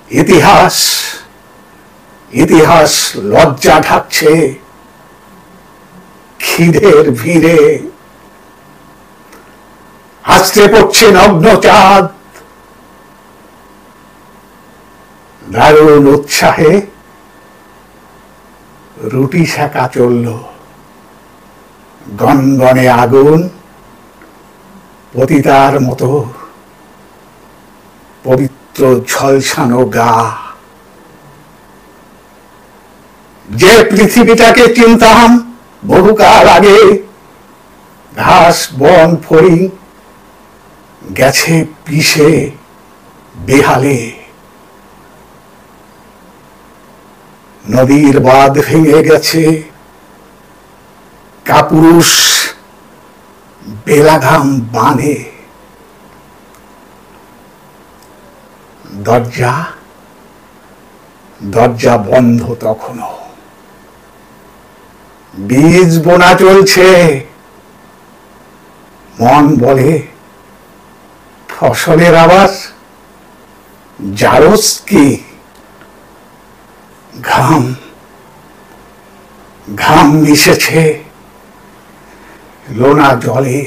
ইতিহাস ইতিহাস লজ্জা ঢাকছে খিদের ভিড়ে, আছড়ে পড়ছে নগ্ন চাঁদ, দারুণ উৎসাহে রুটি সেকা চলল, গনগনে আগুন পতিতার মতো পবিত্র ঝলসানো গা। যে পৃথিবীটাকে চিনতাম বহুকাল আগে, ঘাস বন ফড়িং গেছে পিষে বেহালে, নদীর বাঁধ ভেঙে গেছে, কাপুরুষ বেলাঘাম বানে, দরজা দরজা বন্ধ তখনো, বীজ বোনা চলছে, মন বলে ফসলের আবার জারস কি, ঘাম ঘাম মিশেছে লোনা জলে,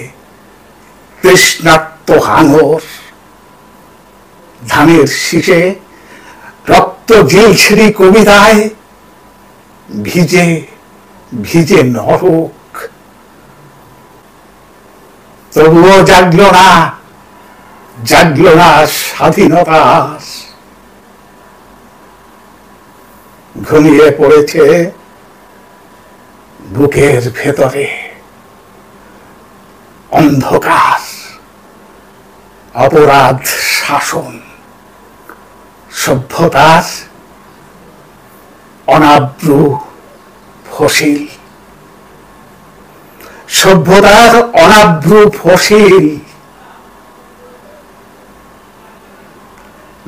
তৃষ্ণার্ত হাঙর ধানের শীষে রক্ত ঝিলছিরি কবিতায় ভিজে ভিজে নরক, তবুও জাগল না স্বাধীনতা, ঘুমিয়ে পড়েছে বুকের ভেতরে অন্ধকার, অপরাধ শাসন, সভ্যতার অনাব্রু ফসিল, সভ্যতার অনাব্রু ফসিল।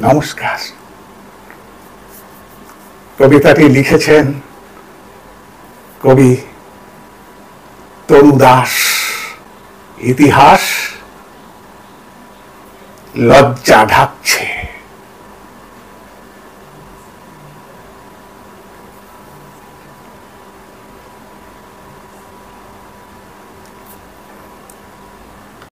নমস্কার। কবিতাটি লিখেছেন কবি তরু দাস। ইতিহাস লজ্জা ঢাকছে।